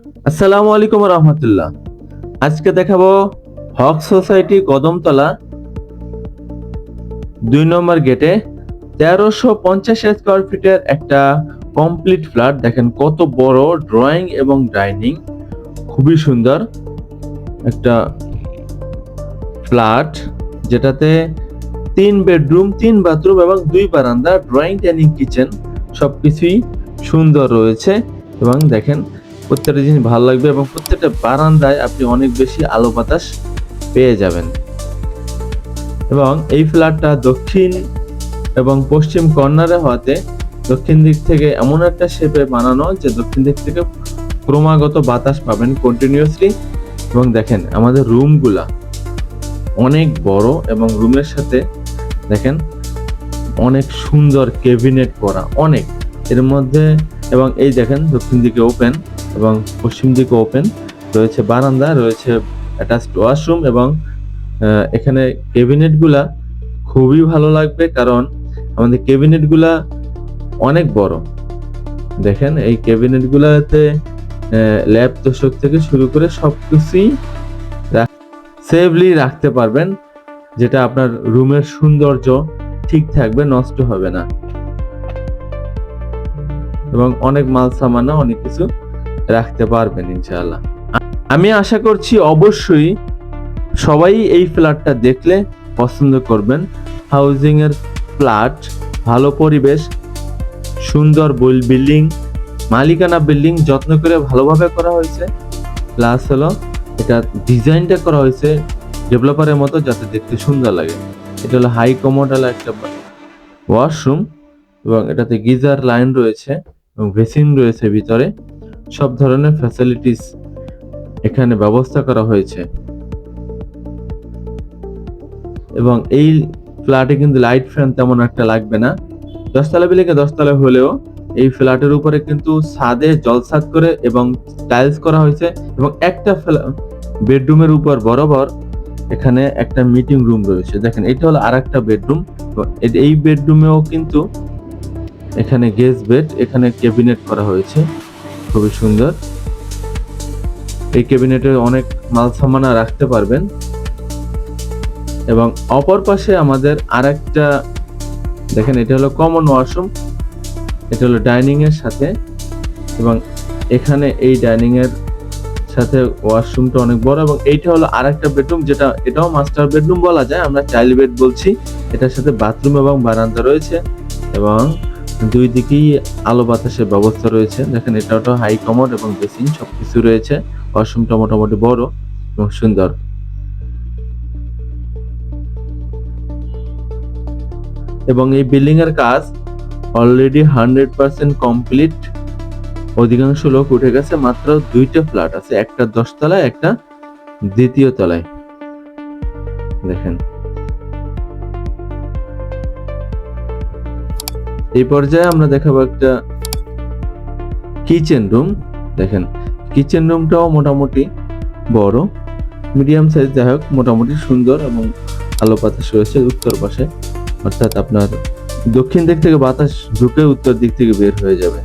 আসসালামু আলাইকুম রহমতুল্লাহ। আজকে দেখাবো হক সোসাইটি কদমতলা 2 নম্বর গেটে 1350 স্কোয়ার ফিটের একটা কমপ্লিট ফ্ল্যাট। দেখেন কত বড়, ড্রয়িং এবং ডাইনিং, খুবই সুন্দর একটা ফ্ল্যাট, যেটাতে 3 বেডরুম, 3 বাথরুম এবং 2 বারান্দা, ড্রয়িং, ডাইনিং, কিচেন সবকিছুই সুন্দর রয়েছে। এবং দেখেন প্রত্যেকটা জিনিস ভালো লাগবে এবং প্রত্যেকটা বারান্দায় আপনি অনেক বেশি আলো বাতাস পেয়ে যাবেন। এবং এই ফ্ল্যাটটা দক্ষিণ এবং পশ্চিম কর্নারে হওয়াতে দক্ষিণ দিক থেকে এমন একটা শেপে বানানো যে দক্ষিণ দিক থেকে ক্রমাগত বাতাস পাবেন কন্টিনিউয়াসলি। এবং দেখেন আমাদের রুমগুলা অনেক বড় এবং রুমের সাথে দেখেন অনেক সুন্দর ক্যাবিনেট করা, অনেক এর মধ্যে। এবং এই দেখেন দক্ষিণ দিকে ওপেন এবং পশ্চিম দিকে ওপেন রয়েছে, বারান্দা রয়েছে, অ্যাটাচড ওয়াশরুম। এবং এখানে ক্যাবিনেটগুলা খুবই ভালো লাগবে, কারণ আমাদের ক্যাবিনেটগুলা অনেক বড়। দেখেন এই ক্যাবিনেটগুলাতে ল্যাব তোষক থেকে শুরু করে সবকিছুই সেফলি রাখতে পারবেন, যেটা আপনার রুমের সৌন্দর্য ঠিক থাকবে, নষ্ট হবে না। এবং অনেক মাল সামানা অনেক কিছু রাখতে পারবেন ইনশাআল্লাহ। আমি আশা করছি অবশ্যই সবাই এই ফ্ল্যাটটা দেখলে পছন্দ করবেন। হাউজিং এর ফ্ল্যাট, ভালো পরিবেশ, সুন্দর বিল্ডিং, মালিকানা বিল্ডিং, যত্ন করে ভালোভাবে করা হয়েছে। প্লাস হলো এটা ডিজাইনটা করা হয়েছে ডেভেলপারের মতো, যাতে দেখতে সুন্দর লাগে। এটা হলো হাই কমোডাল একটা ওয়াশরুম এবং এটাতে গিজার লাইন রয়েছে এবং বেসিন রয়েছে ভিতরে। সব ধরনের ফ্যাসিলিটিস এখানে ব্যবস্থা করা হয়েছে। এবং এই ফ্ল্যাটে কিন্তু লাইট ফ্যান তেমন একটা লাগবে না। 10 তলা বিল্ডিংয়ে 10 তলা হলেও এই ফ্ল্যাটের উপরে কিন্তু ছাদে জলছাদ করে এবং টাইলস করা হয়েছে। এবং একটা বেডরুমের উপর বরাবর এখানে একটা মিটিং রুম রয়েছে। দেখেন এটা হলো আর একটা বেডরুম। এই বেডরুমেও কিন্তু এখানে গেস্ট বেড, এখানে ক্যাবিনেট করা হয়েছে, খুবই সুন্দর। এই ক্যাবিনেটে অনেক মাল সামানা রাখতে পারবেন। এবং অপর পাশে আমাদের আরেকটা দেখেন, এটা হলো কমন ওয়াশরুম, এটা হলো ডাইনিং এর সাথে। এবং এখানে এই ডাইনিং এর সাথে ওয়াশরুমটা অনেক বড়। এবং এইটা হলো আরেকটা বেডরুম, যেটা এটাও মাস্টার বেডরুম বলা যায়, আমরা চাইল্ড বেড বলছি। এটার সাথে বাথরুম এবং বারান্দা রয়েছে এবং দুই দিকেই আলো বাতাসের ব্যবস্থা রয়েছে। দেখেন এটাও হাই কমোড এবং বেসিন সবকিছু রয়েছে। ওয়াশরুমটা মোটামুটি বড় এবং সুন্দর। এবং এই বিল্ডিং এর কাজ অলরেডি 100% কমপ্লিট। অধিকাংশ লোক উঠে গেছে, মাত্র 2টা ফ্ল্যাট আছে, একটা 10 তলায়, একটা 2য় তলায়। দেখেন এই পর্যায়ে আমরা দেখাবো একটা কিচেন রুম। দেখেন কিচেন রুমটাও মোটামুটি বড়, মিডিয়াম সাইজ, যাই হোক মোটামুটি সুন্দর এবং আলো বাতাস রয়েছে উত্তর পাশে, অর্থাৎ আপনার দক্ষিণ দিক থেকে বাতাস ঢুকে উত্তর দিক থেকে বের হয়ে যাবে।